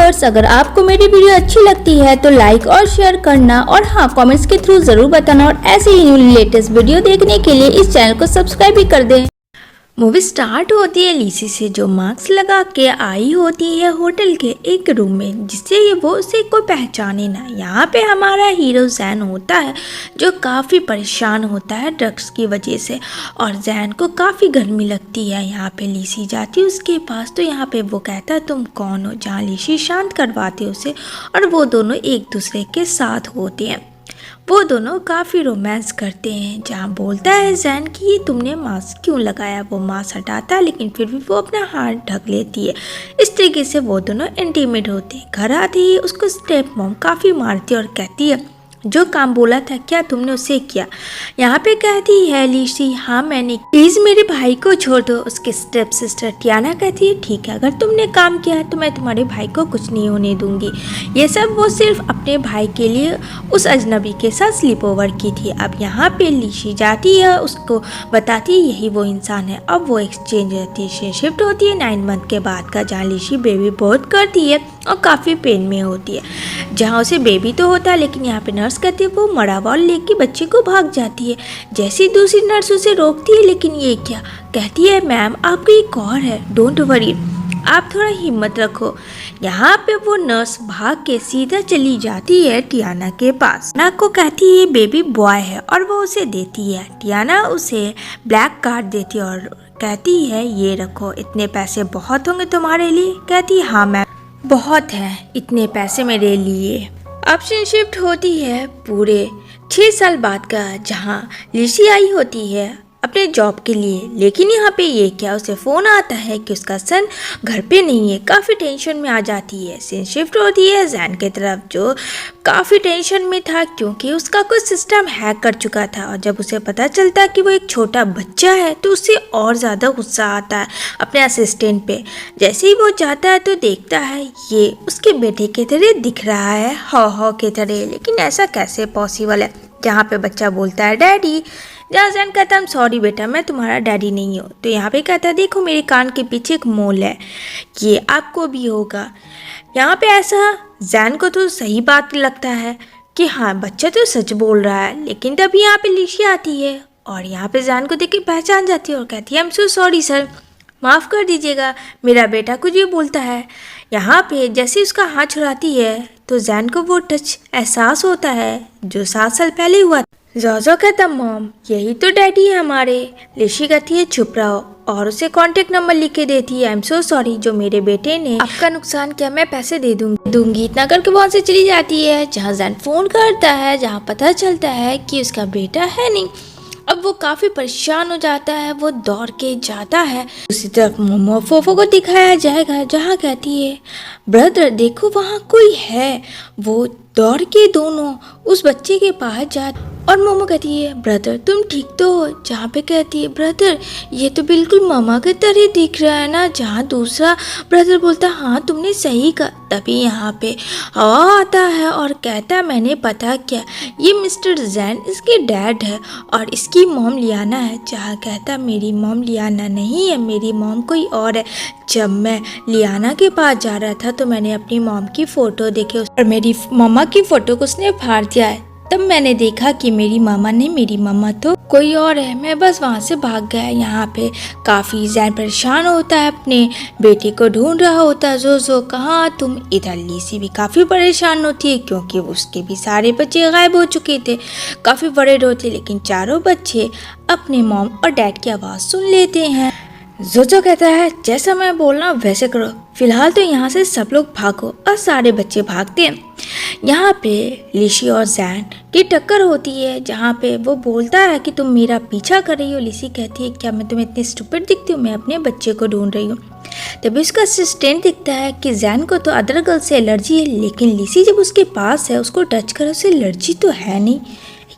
Viewers, अगर आपको मेरी वीडियो अच्छी लगती है तो लाइक और शेयर करना और हाँ, कमेंट्स के थ्रू जरूर बताना और ऐसे ही लेटेस्ट वीडियो देखने के लिए इस चैनल को सब्सक्राइब भी कर दें। मूवी स्टार्ट होती है लिसी से, जो मास्क लगा के आई होती है होटल के एक रूम में, जिससे वो उसे कोई पहचाने ना। यहाँ पे हमारा हीरो जैन होता है, जो काफ़ी परेशान होता है ड्रग्स की वजह से, और जैन को काफ़ी गर्मी लगती है। यहाँ पे लिसी जाती है उसके पास, तो यहाँ पे वो कहता है तुम कौन हो, जहाँ लिसी शांत करवाते उसे, और वो दोनों एक दूसरे के साथ होते हैं। वो दोनों काफ़ी रोमांस करते हैं, जहाँ बोलता है जैन कि ये तुमने मास्क क्यों लगाया। वो मास्क हटाता है लेकिन फिर भी वो अपना हाथ ढक लेती है। इस तरीके से वो दोनों इंटीमेट होते हैं। घर आते ही उसको स्टेप मॉम काफ़ी मारती है और कहती है जो काम बोला था क्या तुमने उसे किया। यहाँ पे कहती है लिसी हाँ मैंने, प्लीज़ मेरे भाई को छोड़ दो। उसके स्टेप सिस्टर टियाना कहती है ठीक है, अगर तुमने काम किया है तो मैं तुम्हारे भाई को कुछ नहीं होने दूंगी। ये सब वो सिर्फ अपने भाई के लिए उस अजनबी के साथ स्लीप ओवर की थी। अब यहाँ पे लिसी जाती है, उसको बताती है यही वो इंसान है। अब वो एक्सचेंज रहती है, शिफ्ट होती है 9 मंथ के बाद का, जहाँ लिसी बेबी बहुत करती है और काफ़ी पेन में होती है। जहाँ उसे बेबी तो होता है लेकिन यहाँ पे नर्स कहती है वो मरा हुआ लेके बच्चे को भाग जाती है। जैसी दूसरी नर्स उसे रोकती है, लेकिन ये क्या कहती है मैम आपको एक और है, डोंट वरी, आप थोड़ा हिम्मत रखो। यहाँ पे वो नर्स भाग के सीधा चली जाती है टियाना के पास। टियाना को कहती है बेबी बॉय है और वो उसे देती है। टियाना उसे ब्लैक कार्ड देती है और कहती है ये रखो, इतने पैसे बहुत होंगे तुम्हारे लिए। कहती है हाँ मैम बहुत है इतने पैसे मेरे लिए। ऑप्शन शिफ्ट होती है पूरे 6 साल बाद का, जहाँ लिसी आई होती है अपने जॉब के लिए। लेकिन यहाँ पे ये क्या, उसे फ़ोन आता है कि उसका सन घर पे नहीं है। काफ़ी टेंशन में आ जाती है। सीन शिफ्ट होती है जैन की तरफ, जो काफ़ी टेंशन में था क्योंकि उसका कुछ सिस्टम हैक कर चुका था, और जब उसे पता चलता है कि वो एक छोटा बच्चा है तो उसे और ज़्यादा गुस्सा आता है अपने असिस्टेंट पे। जैसे ही वो जाता है तो देखता है ये उसके बेटे की तरह दिख रहा है, हाव की तरह। लेकिन ऐसा कैसे पॉसिबल है। जहाँ पे बच्चा बोलता है डैडी, जहाँ जैन कहता है सॉरी बेटा मैं तुम्हारा डैडी नहीं हूँ। तो यहाँ पे कहता है देखो मेरे कान के पीछे एक मोल है, ये आपको भी होगा। यहाँ पे ऐसा जैन को तो सही बात लगता है कि हाँ बच्चा तो सच बोल रहा है। लेकिन तभी यहाँ पे लिसी आती है और यहाँ पे जैन को देख के पहचान जाती है और कहती है I am so sorry sir, माफ़ कर दीजिएगा, मेरा बेटा कुछ भी बोलता है। यहाँ पे जैसे उसका हाथ छुड़ाती है तो जैन को वो टच एहसास होता है जो 7 साल पहले हुआ। जोजो कहता मॉम यही तो डैडी है हमारे। लिसी कहती है चुप रहो और उसे कांटेक्ट नंबर लिख के देती है आई एम सो सॉरी, जो मेरे बेटे ने आपका नुकसान किया मैं पैसे दे दूंगी। इतना करके वहाँ से चली जाती है। जहाँ जैन फोन करता है, जहाँ पता चलता है कि उसका बेटा है नहीं। अब वो काफ़ी परेशान हो जाता है, वो दौड़ के जाता है। उसी तरफ मोमो फोफो को दिखाया जाएगा, जहाँ कहती है ब्रदर देखो वहाँ कोई है। वो दौड़ के दोनों उस बच्चे के पास जाते और मोमो कहती है ब्रदर तुम ठीक तो हो। जहाँ पे कहती है ब्रदर ये तो बिल्कुल मामा की तरह दिख रहा है ना। जहाँ दूसरा ब्रदर बोलता है हाँ तुमने सही कहा। तभी यहाँ पे हवा आता है और कहता है मैंने पता क्या, ये मिस्टर जैन इसके डैड है और इसकी मॉम लियाना है। जहाँ कहता मेरी मॉम लियाना नहीं है, मेरी मॉम कोई और है। जब मैं लियाना के पास जा रहा था तो मैंने अपनी मॉम की फ़ोटो देखी और मेरी मामा की फ़ोटो को उसने फाड़ दिया है। तब मैंने देखा कि मेरी मामा ने, मेरी मामा तो कोई और है। मैं बस वहाँ से भाग गया। यहाँ पे काफ़ी जैन परेशान होता है, अपने बेटे को ढूंढ रहा होता है। जोजो कहाँ तुम। इधर लिसी भी काफ़ी परेशान होती है क्योंकि उसके भी सारे बच्चे गायब हो चुके थे। काफ़ी बड़े होते लेकिन चारों बच्चे अपने मॉम और डैड की आवाज़ सुन लेते हैं। जोजो कहता है जैसा मैं बोलना वैसे करो, फिलहाल तो यहाँ से सब लोग भागो। और सारे बच्चे भागते हैं। यहाँ पे लिसी और जैन की टक्कर होती है, जहाँ पे वो बोलता है कि तुम मेरा पीछा कर रही हो। लिसी कहती है क्या मैं तुम्हें इतनी स्टूपिड दिखती हूँ, मैं अपने बच्चे को ढूंढ रही हूँ। तभी उसका असिस्टेंट दिखता है कि जैन को तो अदर गर्ल से एलर्जी है, लेकिन लिसी जब उसके पास है उसको टच करे उसे एलर्जी तो है नहीं,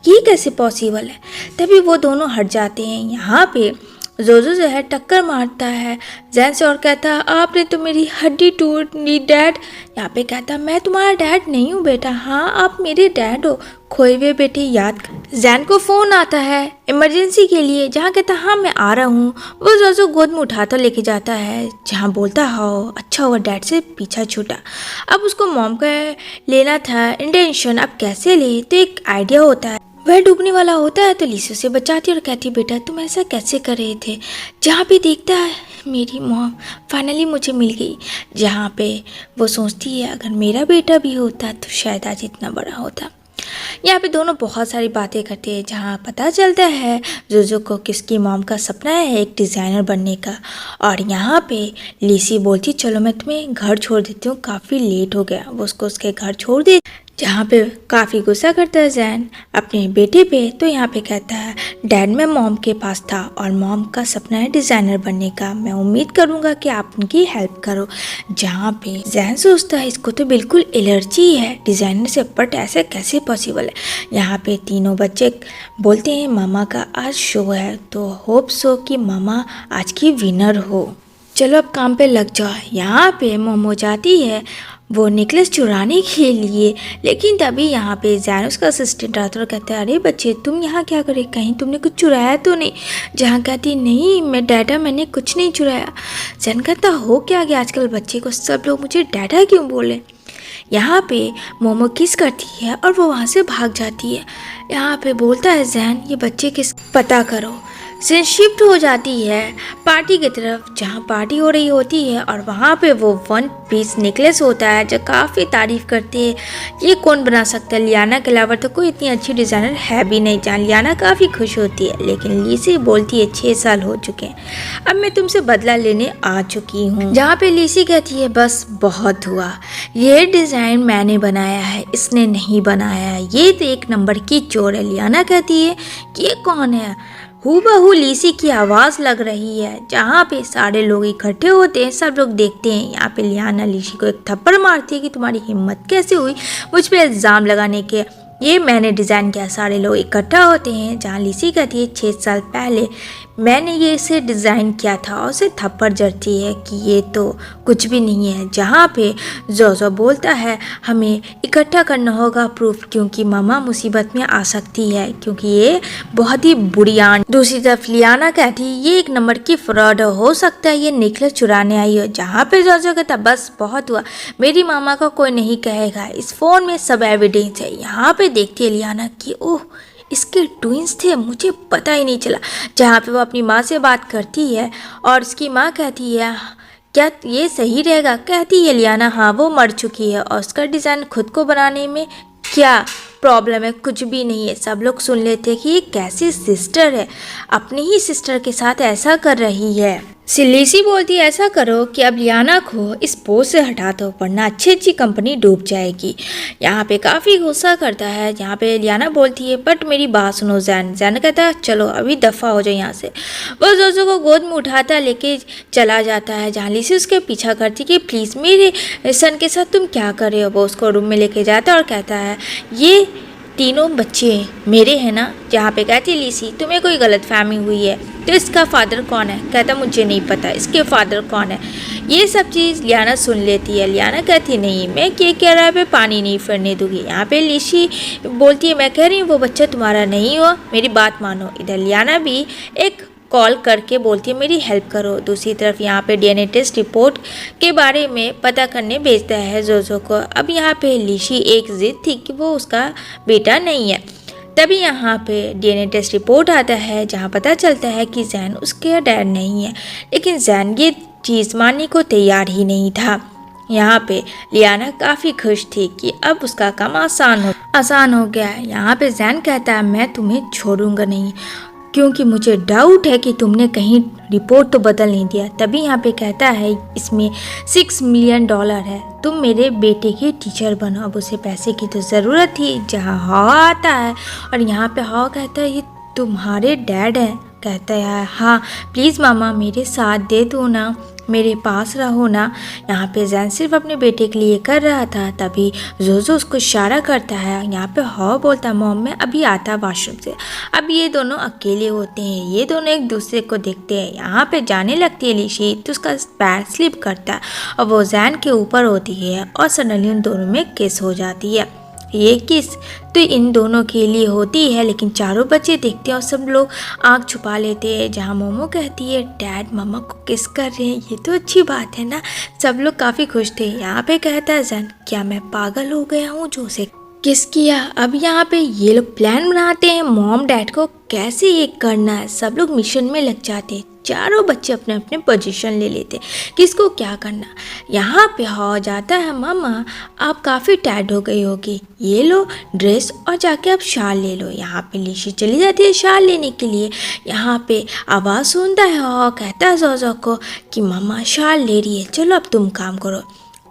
ये कैसे पॉसिबल है। तभी वो दोनों हट जाते हैं। यहाँ पे जोजो जो है टक्कर मारता है जैन से और कहता है आपने तो मेरी हड्डी तोड़ दी डैड। यहाँ पे कहता मैं तुम्हारा डैड नहीं हूँ बेटा, हाँ आप मेरे डैड हो, खोए हुए बेटे याद कर। जैन को फ़ोन आता है इमरजेंसी के लिए, जहाँ कहता हाँ मैं आ रहा हूँ। वो जोजो गोद में उठाता लेके जाता है, जहाँ बोलता हाँ अच्छा हुआ डैड से पीछा छूटा। अब उसको मॉम का लेना था इंटेंशन, अब कैसे ले, तो एक आइडिया होता है। वह डूबने वाला होता है तो लीसी उसे बचाती है और कहती बेटा तुम ऐसा कैसे कर रहे थे। जहाँ पे देखता है मेरी मॉम फाइनली मुझे मिल गई। जहाँ पे वो सोचती है अगर मेरा बेटा भी होता तो शायद आज इतना बड़ा होता। यहाँ पे दोनों बहुत सारी बातें करते हैं, जहाँ पता चलता है जोजो को किसकी मॉम का सपना है एक डिज़ाइनर बनने का। और यहाँ पे लीसी बोलती चलो मैं तुम्हें घर छोड़ देती हूँ, काफ़ी लेट हो गया। वो उसको उसके घर छोड़ दे, जहाँ पे काफ़ी गुस्सा करता है जैन अपने बेटे पे। तो यहाँ पे कहता है डैड मैं मॉम के पास था और मॉम का सपना है डिज़ाइनर बनने का, मैं उम्मीद करूँगा कि आप उनकी हेल्प करो। जहाँ पे जैन सोचता है इसको तो बिल्कुल एलर्जी है डिज़ाइनर से, बट ऐसे कैसे पॉसिबल है। यहाँ पे तीनों बच्चे बोलते हैं मामा का आज शो है तो होप सो कि मामा आज की विनर हो, चलो अब काम पे लग जाओ। यहाँ पे मोमो जाती है वो नेकलेस चुराने के लिए, लेकिन तभी यहाँ पे जैन उसका असिस्टेंट आता है और कहता है अरे बच्चे तुम यहाँ क्या करे, कहीं तुमने कुछ चुराया तो नहीं। जहाँ कहती नहीं मैं डैडा मैंने कुछ नहीं चुराया। जैन कहता हो क्या गया आजकल बच्चे को, सब लोग मुझे डैडा क्यों बोले। यहाँ पे मोमो किस करती है और वो वहाँ से भाग जाती है। यहाँ पे बोलता है जैन ये बच्चे किस पता करो। सीन शिफ्ट हो जाती है पार्टी की तरफ, जहाँ पार्टी हो रही होती है और वहाँ पे वो 1 पीस नेकलेस होता है जो काफ़ी तारीफ़ करते हैं ये कौन बना सकता है, लियाना के अलावा तो कोई इतनी अच्छी डिज़ाइनर है भी नहीं। जहाँ लियाना काफ़ी खुश होती है, लेकिन लीसी बोलती है 6 साल हो चुके हैं, अब मैं तुमसे बदला लेने आ चुकी हूँ। जहाँ पे लीसी कहती है बस बहुत हुआ, ये डिज़ाइन मैंने बनाया है इसने नहीं बनाया है, ये तो 1 नंबर की चोर है। लियाना कहती है कि ये कौन है, हूबहू लीसी की आवाज़ लग रही है। जहाँ पे सारे लोग इकट्ठे होते हैं, सब लोग देखते हैं। यहाँ पे लियाना लीसी को एक थप्पड़ मारती है कि तुम्हारी हिम्मत कैसे हुई मुझ पे इल्ज़ाम लगाने के, ये मैंने डिज़ाइन किया। सारे लोग इकट्ठा होते हैं, जहाँ लीसी कहती है 6 साल पहले मैंने ये इसे डिज़ाइन किया था, और उसे थप्पड़ जड़ती है कि ये तो कुछ भी नहीं है। जहाँ पे जोजो बोलता है हमें इकट्ठा करना होगा प्रूफ, क्योंकि मामा मुसीबत में आ सकती है क्योंकि ये बहुत ही बुरी आंट। दूसरी तरफ लियाना कहती है ये 1 नंबर की फ्रॉड हो सकता है ये नेकलेस चुराने आई हो। जहाँ पे जोजो कहता बस बहुत हुआ, मेरी मामा को कोई नहीं कहेगा, इस फ़ोन में सब एविडेंस है। यहाँ पे देखती है लियाना कि ओह इसके ट्विंस थे, मुझे पता ही नहीं चला। जहाँ पे वो अपनी माँ से बात करती है और उसकी माँ कहती है क्या ये सही रहेगा, कहती है लियाना हाँ वो मर चुकी है और उसका डिज़ाइन खुद को बनाने में क्या प्रॉब्लम है, कुछ भी नहीं है। सब लोग सुन लेते कि ये कैसी सिस्टर है, अपनी ही सिस्टर के साथ ऐसा कर रही है। लीसी बोलती है ऐसा करो कि अब लियाना को इस पोस्ट से हटा दो वरना अच्छी कंपनी डूब जाएगी। यहाँ पे काफ़ी गुस्सा करता है। यहाँ पे लियाना बोलती है बट मेरी बात सुनो जैन। जैन कहता है चलो अभी दफ़ा हो जाए यहाँ से। वो जोजो को गोद में उठाता लेके चला जाता है, जहाँ लीसी उसके पीछा करती कि प्लीज़ मेरे सन के साथ तुम क्या कर रहे हो। वो उसको रूम में लेके जाता है और कहता है ये तीनों बच्चे मेरे हैं ना। जहाँ पे कहती है लीसी तुम्हें कोई गलतफहमी हुई है, तो इसका फादर कौन है, कहता मुझे नहीं पता इसके फादर कौन है। ये सब चीज़ लियाना सुन लेती है। लियाना कहती नहीं मैं क्या कह रहा है पे पानी नहीं फिरने दूंगी। यहाँ पे लीसी बोलती है मैं कह रही हूँ वो बच्चा तुम्हारा नहीं हो, मेरी बात मानो। इधर लियाना भी एक कॉल करके बोलती है मेरी हेल्प करो। दूसरी तरफ यहाँ पे डीएनए टेस्ट रिपोर्ट के बारे में पता करने भेजता है जोजो को। अब यहाँ पे लीसी एक जिद थी कि वो उसका बेटा नहीं है। तभी यहाँ पे डीएनए टेस्ट रिपोर्ट आता है, जहाँ पता चलता है कि जैन उसके डैड नहीं है, लेकिन जैन ये चीज़ मानने को तैयार ही नहीं था। यहाँ पे लियाना काफ़ी खुश थी कि अब उसका काम आसान हो गया है। यहाँ पे जैन कहता है मैं तुम्हें छोड़ूंगा नहीं, क्योंकि मुझे डाउट है कि तुमने कहीं रिपोर्ट तो बदल नहीं दिया। तभी यहाँ पे कहता है इसमें $6 मिलियन है, तुम मेरे बेटे के टीचर बनो। अब उसे पैसे की तो ज़रूरत थी। जहाँ हाव आता है और यहाँ पे हाव कहता है ये तुम्हारे डैड हैं कहता है हाँ प्लीज़ मामा मेरे साथ दे दो ना, मेरे पास रहो ना। यहाँ पे जैन सिर्फ अपने बेटे के लिए कर रहा था, तभी जोजो उसको इशारा करता है। यहाँ पे हॉ बोलता है मॉम मैं अभी आता वॉशरूम से। अब ये दोनों अकेले होते हैं, ये दोनों एक दूसरे को देखते हैं। यहाँ पे जाने लगती है लिशी तो उसका पैर स्लिप करता है और वो जैन के ऊपर होती है और सडनली उन दोनों में किस हो जाती है। ये किस तो इन दोनों के लिए होती है, लेकिन चारों बच्चे देखते हैं और सब लोग आंख छुपा लेते हैं। जहाँ मोमो कहती है डैड मम्मा को किस कर रहे हैं, ये तो अच्छी बात है ना। सब लोग काफ़ी खुश थे। यहाँ पे कहता है जैन क्या मैं पागल हो गया हूँ जो उसे किस किया। अब यहाँ पे ये लोग प्लान बनाते हैं मॉम डैड को कैसे एक करना है। सब लोग मिशन में लग जाते हैं, चारों बच्चे अपने अपने पोजीशन ले लेते किसको क्या करना। यहाँ पे हो जाता है मामा आप काफ़ी टायर्ड हो गई होगी, ये लो ड्रेस और जाके आप शाल ले लो। यहाँ पे लिशी चली जाती है शाल लेने के लिए। यहाँ पे आवाज़ सुनता है और कहता है जोजो को कि मामा शाल ले रही है, चलो अब तुम काम करो।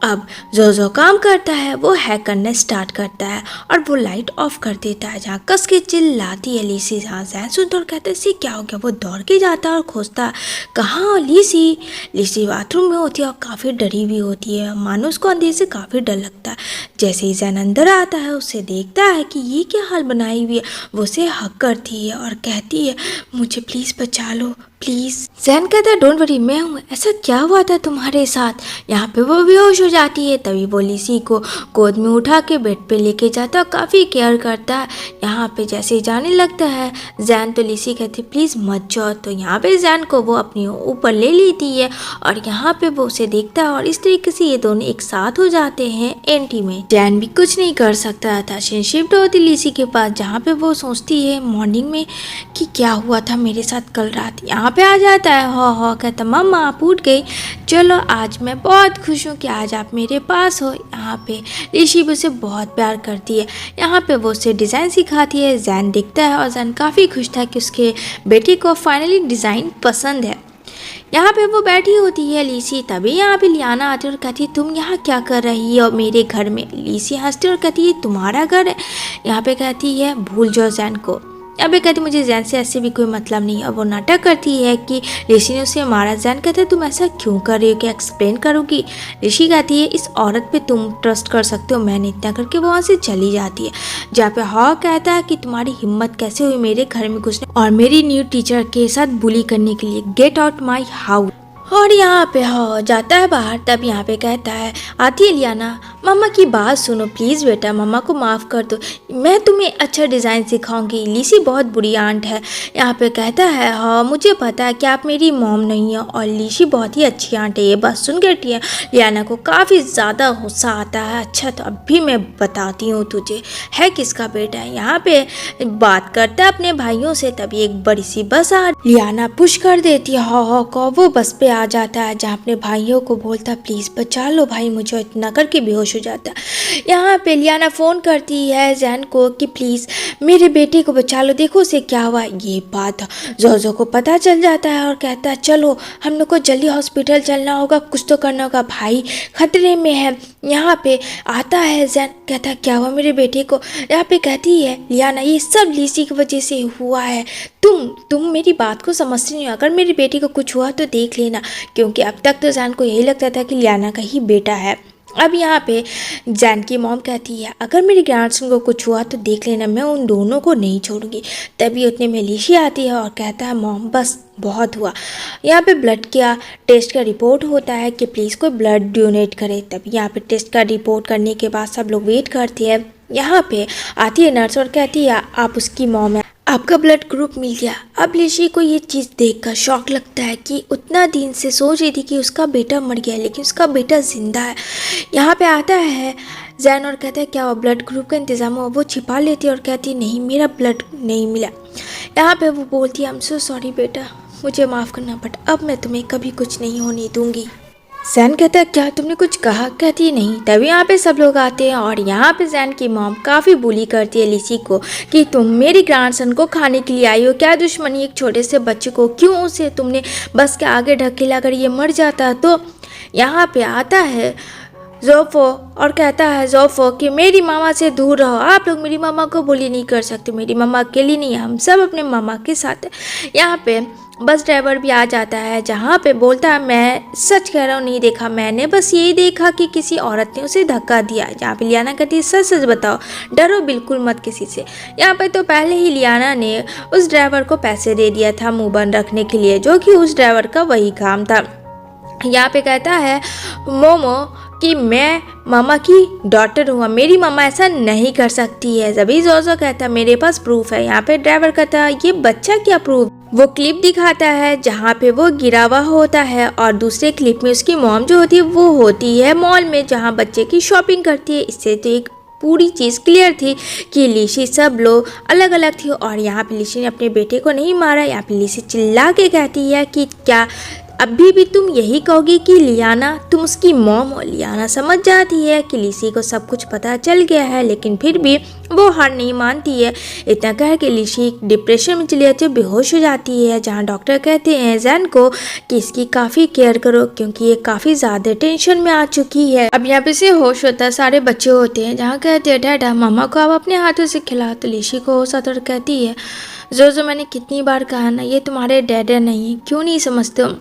अब जोजो काम करता है, वो हैक करना स्टार्ट करता है और वो लाइट ऑफ कर देता है। जहाँ कस के चिल्लाती है लिसी। जहाँ जैन सुनता और कहता है इसे क्या हो गया। वो दौड़ के जाता है और खोजता कहाँ लिसी। लिसी बाथरूम में होती है और काफ़ी डरी हुई होती है, मानो उसको अंधेरे से काफ़ी डर लगता है। जैसे ही जैन अंदर आता है उसे देखता है कि ये क्या हाल बनाई हुई है, वो उसे हक करती है और कहती है मुझे प्लीज़ बचा लो प्लीज़। जैन कहता है डोंट वरी मैं हूँ, ऐसा क्या हुआ था तुम्हारे साथ। यहाँ पे वो बेहोश हो जाती है। तभी वो लिसी को गोद में उठा के बेड पे लेके जाता है, काफ़ी केयर करता है। यहाँ पे जैसे ही जाने लगता है जैन तो लिसी कहती है प्लीज़ मत जाओ। तो यहाँ पे जैन को वो अपने ऊपर ले लेती है और यहाँ पे वो उसे देखता है और इस तरीके से ये दोनों एक साथ हो जाते हैं एंटी में। जैन भी कुछ नहीं कर सकता था। शिफ्ट होती लिसी के पास, जहाँ पे वो सोचती है मॉर्निंग में कि क्या हुआ था मेरे साथ कल रात। यहाँ पे आ जाता है हो कहता मम्मा आप उठ गई, चलो आज मैं बहुत खुश हूँ कि आज आप मेरे पास हो। यहाँ पे ऋषि भी उसे बहुत प्यार करती है। यहाँ पे वो उसे डिज़ाइन सिखाती है। जैन दिखता है और जैन काफ़ी खुश था कि उसके बेटे को फाइनली डिज़ाइन पसंद है। यहाँ पे वो बैठी होती है लिसी। तभी यहाँ पे लियाना आती है और कहती है तुम यहाँ क्या कर रही हो मेरे घर में। लिसी हंसती और कहती है तुम्हारा घर है। यहाँ पे कहती है भूल जाओ जैन को। अबे कहती मुझे जैन से ऐसे भी कोई मतलब नहीं है। वो नाटक करती है कि ऋषि ने उसे मारा। जैन कहते तुम ऐसा क्यों कर रही हो, क्या एक्सप्लेन करोगी। ऋषि कहती है इस औरत पे तुम ट्रस्ट कर सकते हो। मैंने इतना करके वो वहाँ से चली जाती है। जहाँ पे हॉ कहता है कि तुम्हारी हिम्मत कैसे हुई मेरे घर में घुसने और मेरी न्यू टीचर के साथ बुली करने के लिए, गेट आउट माई हाउस। और यहाँ पे हो जाता है बाहर। तब यहाँ पे कहता है आती है लियाना मम्मा की बात सुनो प्लीज़ बेटा, मम्मा को माफ़ कर दो, मैं तुम्हें अच्छा डिज़ाइन सिखाऊंगी। लिसी बहुत बुरी आंट है। यहाँ पे कहता है हाँ मुझे पता है कि आप मेरी मॉम नहीं हो और लिसी बहुत ही अच्छी आंट है। ये बात सुन के लियाना को काफ़ी ज़्यादा गुस्सा आता है। अच्छा तो अब भी मैं बताती हूँ तुझे है किसका बेटा है। यहाँ पे बात करता है अपने भाइयों से। तभी एक बड़ी सी बस आ लियाना पुश कर देती है हॉ को। वो बस पे आ जाता है जहाँ अपने भाइयों को बोलता प्लीज़ बचा लो भाई मुझे, इतना करके बेहोश हो जाता है। यहाँ पे लियाना फ़ोन करती है जैन को कि प्लीज़ मेरे बेटे को बचा लो, देखो उसे क्या हुआ। ये बात जोजो को पता चल जाता है और कहता है चलो हम लोग को जल्दी हॉस्पिटल चलना होगा, कुछ तो करना होगा, भाई खतरे में है। यहाँ पे आता है जैन, कहता है क्या हुआ मेरे बेटे को। यहाँ पे कहती है लियाना ये सब लिसी की वजह से हुआ है, तुम मेरी बात को समझती नहीं हो। अगर मेरे बेटे को कुछ हुआ तो देख लेना, क्योंकि अब तक तो जैन को यही लगता था कि लियाना का ही बेटा है। अब यहाँ पे जैन की मॉम कहती है अगर मेरी ग्रैंडसन को कुछ हुआ तो देख लेना, मैं उन दोनों को नहीं छोड़ूंगी। तभी उतने में लिशी आती है और कहता है मॉम बस बहुत हुआ। यहाँ पे ब्लड का टेस्ट का रिपोर्ट होता है कि प्लीज़ कोई ब्लड डोनेट करे। तभी यहाँ पे टेस्ट का रिपोर्ट करने के बाद सब लोग वेट करते हैं। यहाँ पे आती है नर्स और कहती है आप उसकी मॉम है, आपका ब्लड ग्रुप मिल गया। अब लिशी को ये चीज़ देखकर शौक लगता है कि उतना दिन से सोच रही थी कि उसका बेटा मर गया लेकिन उसका बेटा जिंदा है। यहाँ पे आता है जैन और कहता है क्या हुआ, ब्लड ग्रुप का इंतज़ाम हुआ। वो छिपा लेती है और कहती है नहीं मेरा ब्लड नहीं मिला। यहाँ पे वो बोलती है आई एम सो सॉरी बेटा, मुझे माफ़ करना, बट अब मैं तुम्हें कभी कुछ नहीं होने दूंगी। जैन कहता है क्या तुमने कुछ कहा। कहती है नहीं। तभी यहाँ पे सब लोग आते हैं और यहाँ पे जैन की मॉम काफ़ी बुली करती है लिसी को कि तुम मेरी ग्रैंडसन को खाने के लिए आई हो, क्या दुश्मनी एक छोटे से बच्चे को, क्यों उसे तुमने बस के आगे ढकेला कर ये मर जाता। तो यहाँ पे आता है जोफो और कहता है जोफो कि मेरी मामा से दूर रहो, आप लोग मेरी मामा को बोली नहीं कर सकते, मेरी मामा अकेली नहीं है, हम सब अपने मामा के साथ है। यहाँ पे बस ड्राइवर भी आ जाता है, जहाँ पे बोलता है मैं सच कह रहा हूँ नहीं देखा, मैंने बस यही देखा कि किसी औरत ने उसे धक्का दिया। जहाँ पे लियाना कहती है सच सच बताओ, डरो बिल्कुल मत किसी से। यहाँ पे तो पहले ही लियाना ने उस ड्राइवर को पैसे दे दिया था मुँह बंद रखने के लिए, जो कि उस ड्राइवर का वही काम था। यहाँ पे कहता है मोमो कि मैं मामा की डॉटर हूँ, मेरी मामा ऐसा नहीं कर सकती है। जभी जोजो कहता है मेरे पास प्रूफ है। यहाँ पे ड्राइवर कहता है ये बच्चा क्या प्रूफ। वो क्लिप दिखाता है जहाँ पे वो गिरा हुआ होता है और दूसरे क्लिप में उसकी मॉम जो होती है वो होती है मॉल में, जहाँ बच्चे की शॉपिंग करती है। इससे तो एक पूरी चीज़ क्लियर थी कि लिशी सब लोग अलग अलग थी। और यहाँ पे लिशी ने अपने बेटे को नहीं मारा। यहाँ पे लिशी चिल्ला के कहती है कि क्या अभी भी तुम यही कहोगी कि लियाना तुम उसकी मॉम हो। लियाना समझ जाती है कि लिशी को सब कुछ पता चल गया है, लेकिन फिर भी वो हार नहीं मानती है। इतना कह के लिशी डिप्रेशन में चली जाती है, बेहोश हो जाती है। जहाँ डॉक्टर कहते हैं जैन को कि इसकी काफ़ी केयर करो क्योंकि ये काफ़ी ज़्यादा टेंशन में आ चुकी है। अब यहाँ पे से होश होता है, सारे बच्चे होते हैं। जहाँ कहते हैं डैडा मामा को आप अपने हाथों से खिला, तो लिशी को होश आता और कहती है जो मैंने कितनी बार कहा ना ये तुम्हारे डैडा नहीं है, क्यों नहीं समझते हो।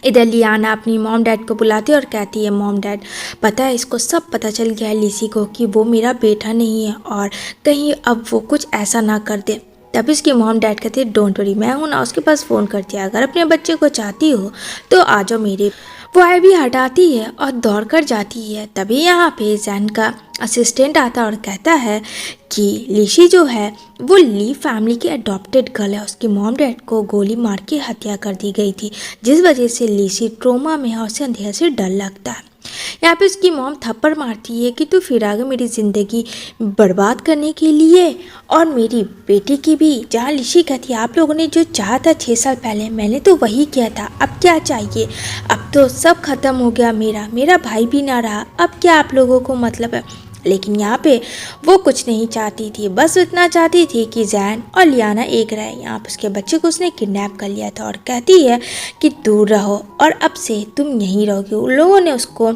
इधर लियाना अपनी मॉम डैड को बुलाती है और कहती है मॉम डैड पता है इसको सब पता चल गया है लिसी को कि वो मेरा बेटा नहीं है और कहीं अब वो कुछ ऐसा ना कर दे। तभी उसकी मॉम डैड कहते हैं डोंट वरी, मैं हूँ ना, उसके पास फ़ोन करती है, अगर अपने बच्चे को चाहती हो तो आ जाओ मेरे। वो आई भी हटाती है और दौड़ कर जाती है। तभी यहाँ पे जैन का असिस्टेंट आता है और कहता है कि लिशी जो है वो ली फैमिली की अडॉप्टेड गर्ल है, उसकी मॉम डैड को गोली मार के हत्या कर दी गई थी, जिस वजह से लिशी ट्रोमा में है और उसे अंधेरे से डर लगता है। यहाँ पे उसकी मॉम थप्पड़ मारती है कि तू फिर आ गई मेरी ज़िंदगी बर्बाद करने के लिए और मेरी बेटी की भी। जहाँ लिशी कहती है आप लोगों ने जो चाहा था 6 साल पहले मैंने तो वही किया था, अब क्या चाहिए, अब तो सब खत्म हो गया, मेरा भाई भी ना रहा, अब क्या आप लोगों को मतलब है। लेकिन यहाँ पे वो कुछ नहीं चाहती थी, बस इतना चाहती थी कि जैन और लियाना एक रहे। यहाँ पे उसके बच्चे को उसने किडनैप कर लिया था और कहती है कि दूर रहो और अब से तुम यहीं रहोगे। उन लोगों ने उसको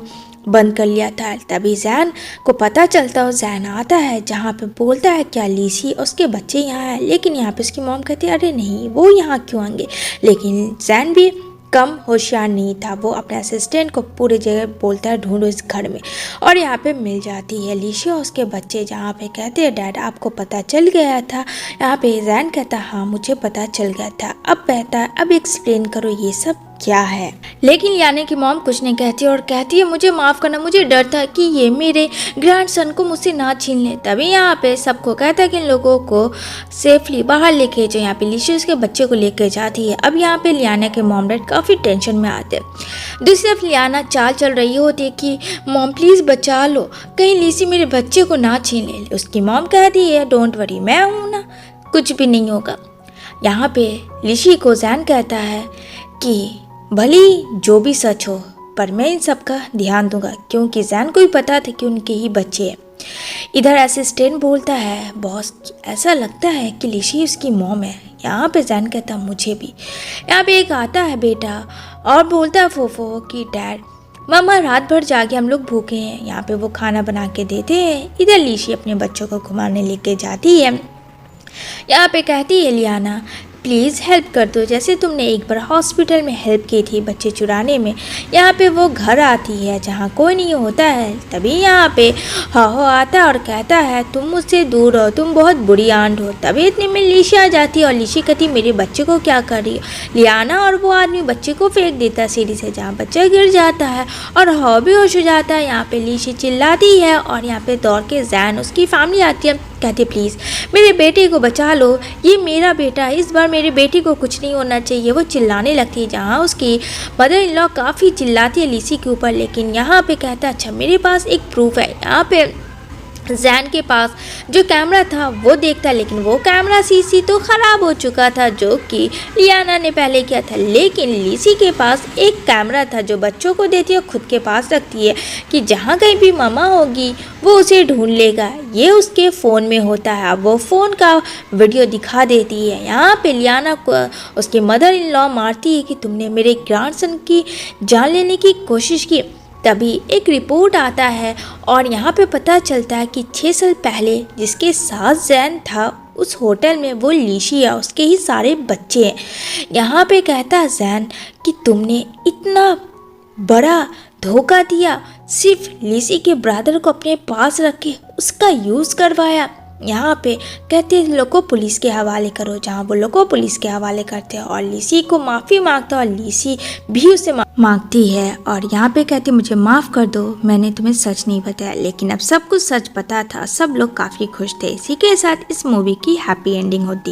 बंद कर लिया था। तभी जैन को पता चलता है, जैन आता है जहाँ पे बोलता है क्या लिशी उसके बच्चे यहाँ हैं। लेकिन यहाँ पे उसकी मॉम कहती है अरे नहीं वो यहाँ क्यों आएंगे। लेकिन जैन भी कम होशियार नहीं था, वो अपने असिस्टेंट को पूरी जगह बोलता है ढूंढो इस घर में और यहाँ पे मिल जाती है लिशी और उसके बच्चे। जहाँ पे कहते हैं डैड आपको पता चल गया था। यहाँ पे जैन कहता हाँ मुझे पता चल गया था। अब कहता है अब एक्सप्लेन करो ये सब क्या है। लेकिन लियाना की मॉम कुछ नहीं कहती और कहती है मुझे माफ़ करना, मुझे डर था कि ये मेरे ग्रैंडसन को मुझसे ना छीन ले। तभी यहाँ पे सबको कहता है कि इन लोगों को सेफली बाहर लेके जाओ। यहाँ पे लिशी उसके बच्चे को लेके जाती है। अब यहाँ पे लियाना के मॉम डैड काफ़ी टेंशन में आते हैं। दूसरी तरफ लियाना चाल चल रही होती है कि मॉम प्लीज़ बचा लो, कहीं लिशी मेरे बच्चे को ना छीन ले। उसकी मॉम कहती है डोंट वरी मैं हूँ ना, कुछ भी नहीं होगा। यहाँ पे लिशी को जैन कहता है कि भली जो भी सच हो पर मैं इन सब का ध्यान दूंगा, क्योंकि जैन को भी पता था कि उनके ही बच्चे हैं। इधर असिस्टेंट बोलता है बॉस ऐसा लगता है कि लिशी उसकी मॉम है। यहाँ पे जैन कहता मुझे भी। यहाँ पे एक आता है बेटा और बोलता है फोफो कि डैड मामा रात भर जाके हम लोग भूखे हैं। यहाँ पे वो खाना बना के देते हैं। इधर लिशी अपने बच्चों को घुमाने लेके जाती है। यहाँ पे कहती है लियाना प्लीज़ हेल्प कर दो, जैसे तुमने एक बार हॉस्पिटल में हेल्प की थी बच्चे चुराने में। यहाँ पे वो घर आती है जहाँ कोई नहीं होता है। तभी यहाँ पे हाहो आता है और कहता है तुम मुझसे दूर हो, तुम बहुत बुरी आंट हो। तभी इतने में लिशी आ जाती है और लिशी कहती मेरे बच्चे को क्या कर रही है। लियाना और वो आदमी बच्चे को फेंक देता है सीढ़ी से, जहाँ बच्चा गिर जाता है और हाहो भी होश हो जाता है। यहाँ पे लिशी चिल्लाती है और यहाँ पे दौड़ के जैन उसकी फैमिली आती है, कहती प्लीज़ मेरे बेटे को बचा लो, ये मेरा बेटा है, इस बार मेरे बेटे को कुछ नहीं होना चाहिए। वो चिल्लाने लगती है जहाँ उसकी मदर इन लॉ काफ़ी चिल्लाती है लिसी के ऊपर। लेकिन यहाँ पे कहता है अच्छा मेरे पास एक प्रूफ है। यहाँ पे जैन के पास जो कैमरा था वो देखता है, लेकिन वो कैमरा सीसी तो ख़राब हो चुका था जो कि लियाना ने पहले किया था। लेकिन लिसी के पास एक कैमरा था जो बच्चों को देती है और खुद के पास रखती है कि जहाँ कहीं भी मामा होगी वो उसे ढूंढ लेगा। ये उसके फ़ोन में होता है। अब वो फ़ोन का वीडियो दिखा देती है। यहाँ पे लियाना को उसकी मदर इन लॉ मारती है कि तुमने मेरे ग्रैंडसन की जान लेने की कोशिश की। तभी एक रिपोर्ट आता है और यहाँ पे पता चलता है कि 6 साल पहले जिसके साथ जैन था उस होटल में वो लीशी है, उसके ही सारे बच्चे हैं। यहाँ पे कहता है जैन कि तुमने इतना बड़ा धोखा दिया, सिर्फ लीसी के ब्रदर को अपने पास रख के उसका यूज़ करवाया। यहाँ पे कहते हैं लोग को पुलिस के हवाले करो, जहाँ वो लोग को पुलिस के हवाले करते हैं और लीसी को माफ़ी मांगता है और लीसी भी उसे मांगती है और यहाँ पे कहती मुझे माफ़ कर दो, मैंने तुम्हें सच नहीं बताया। लेकिन अब सब कुछ सच पता था, सब लोग काफ़ी खुश थे। इसी के साथ इस मूवी की हैप्पी एंडिंग होती।